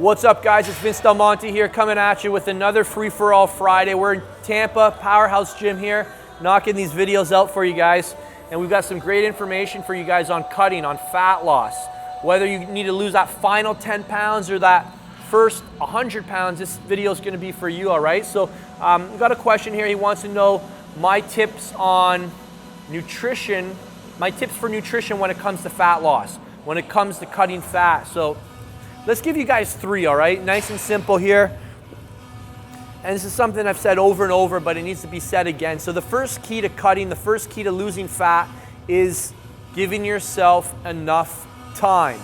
What's up, guys? It's Monte here, coming at you with another free-for-all Friday. We're in Tampa, Powerhouse Gym here, knocking these videos out for you guys. And we've got some great information for you guys on cutting, on fat loss. Whether you need to lose that final 10 pounds or that first 100 pounds, this video is going to be for you, all right? So we've got a question here. He wants to know my tips on nutrition, my tips for nutrition when it comes to fat loss, when it comes to cutting fat. So let's give you guys three, all right? Nice and simple here. And this is something I've said over and over, but it needs to be said again. So the first key to cutting, the first key to losing fat is giving yourself enough time,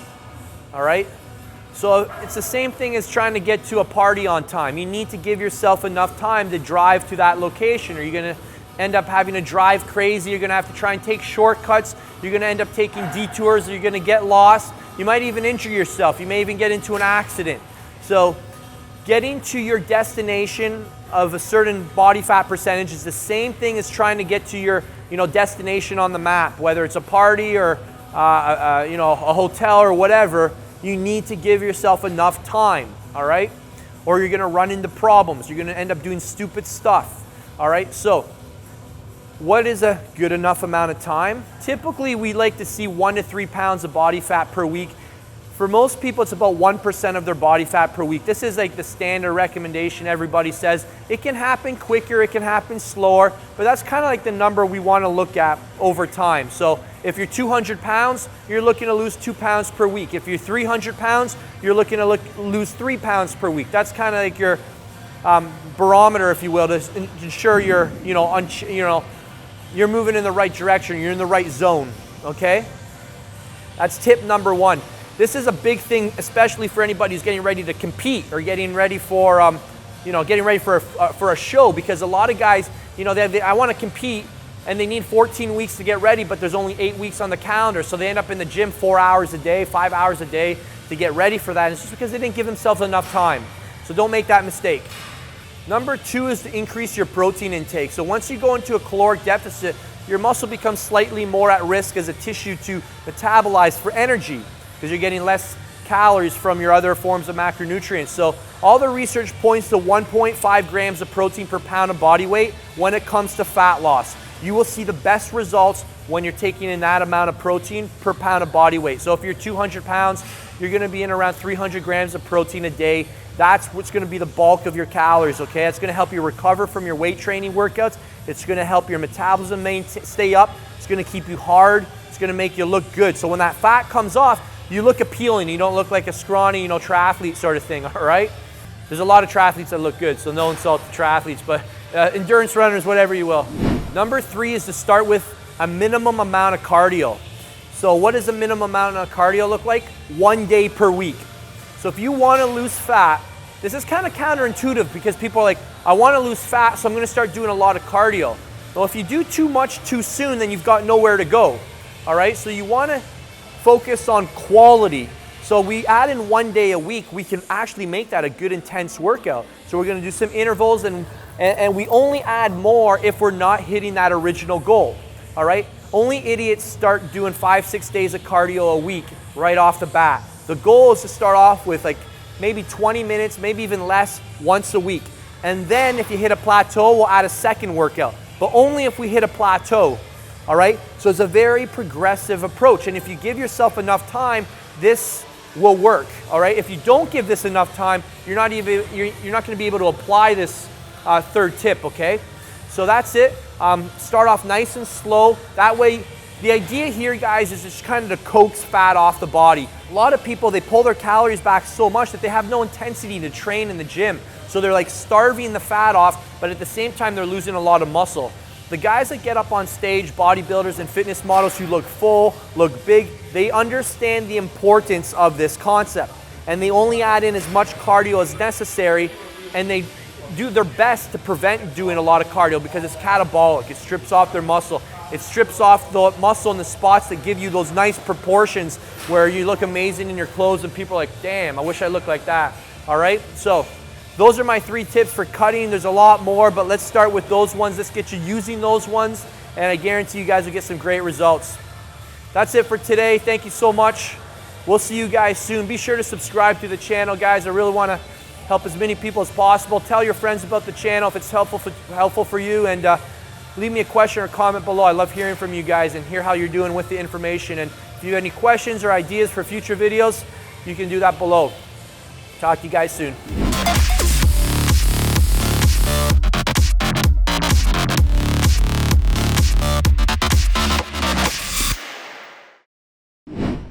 all right? So it's the same thing as trying to get to a party on time. You need to give yourself enough time to drive to that location, or you're gonna end up having to drive crazy. You're gonna have to try and take shortcuts. You're gonna end up taking detours, or you're gonna get lost. You might even injure yourself. You may even get into an accident. So getting to your destination of a certain body fat percentage is the same thing as trying to get to your destination on the map, whether it's a party or a hotel or whatever. You need to give yourself enough time, all right? Or you're gonna run into problems. You're gonna end up doing stupid stuff, all right? So what is a good enough amount of time? Typically, we like to see 1 to 3 pounds of body fat per week. For most people, it's about 1% of their body fat per week. This is like the standard recommendation everybody says. It can happen quicker, it can happen slower, but that's kind of like the number we want to look at over time. So if you're 200 pounds, you're looking to lose 2 pounds per week. If you're 300 pounds, you're looking to lose 3 pounds per week. That's kind of like your barometer, if you will, to ensure you're moving in the right direction, you're in the right zone, okay? That's tip number one. This is a big thing, especially for anybody who's getting ready to compete or getting ready for, for a show, because a lot of guys, I want to compete, and they need 14 weeks to get ready, but there's only 8 weeks on the calendar, so they end up in the gym 4 hours a day, 5 hours a day to get ready for that. And it's just because they didn't give themselves enough time. So don't make that mistake. Number two is to increase your protein intake. So once you go into a caloric deficit, your muscle becomes slightly more at risk as a tissue to metabolize for energy, because you're getting less calories from your other forms of macronutrients. So all the research points to 1.5 grams of protein per pound of body weight when it comes to fat loss. You will see the best results when you're taking in that amount of protein per pound of body weight. So if you're 200 pounds, you're gonna be in around 300 grams of protein a day. That's what's gonna be the bulk of your calories, okay? It's gonna help you recover from your weight training workouts. It's gonna help your metabolism stay up. It's gonna keep you hard. It's gonna make you look good. So when that fat comes off, you look appealing. You don't look like a scrawny, triathlete sort of thing, all right? There's a lot of triathletes that look good, so no insult to triathletes, but endurance runners, whatever you will. Number three is to start with a minimum amount of cardio. So what does a minimum amount of cardio look like? 1 day per week. So if you want to lose fat, this is kind of counterintuitive, because people are like, I want to lose fat, so I'm going to start doing a lot of cardio. Well, if you do too much too soon, then you've got nowhere to go, all right? So you want to focus on quality. So we add in 1 day a week, we can actually make that a good intense workout. So we're gonna do some intervals, and we only add more if we're not hitting that original goal, all right? Only idiots start doing 5-6 days of cardio a week right off the bat. The goal is to start off with like maybe 20 minutes, maybe even less, once a week. And then if you hit a plateau, we'll add a second workout, but only if we hit a plateau. All right, so it's a very progressive approach, and if you give yourself enough time, this will work. All right, if you don't give this enough time, you're not going to be able to apply this third tip. Okay, so that's it. Start off nice and slow. That way, the idea here, guys, is just kind of to coax fat off the body. A lot of people, they pull their calories back so much that they have no intensity to train in the gym, so they're like starving the fat off, but at the same time, they're losing a lot of muscle. The guys that get up on stage, bodybuilders and fitness models who look full, look big, they understand the importance of this concept, and they only add in as much cardio as necessary, and they do their best to prevent doing a lot of cardio, because it's catabolic. It strips off their muscle. It strips off the muscle in the spots that give you those nice proportions where you look amazing in your clothes and people are like, damn, I wish I looked like that. All right, so those are my 3 tips for cutting. There's a lot more, but let's start with those ones. Let's get you using those ones, and I guarantee you guys will get some great results. That's it for today. Thank you so much. We'll see you guys soon. Be sure to subscribe to the channel, guys. I really want to help as many people as possible. Tell your friends about the channel if it's helpful for you, and leave me a question or comment below. I love hearing from you guys and hear how you're doing with the information. And if you have any questions or ideas for future videos, you can do that below. Talk to you guys soon.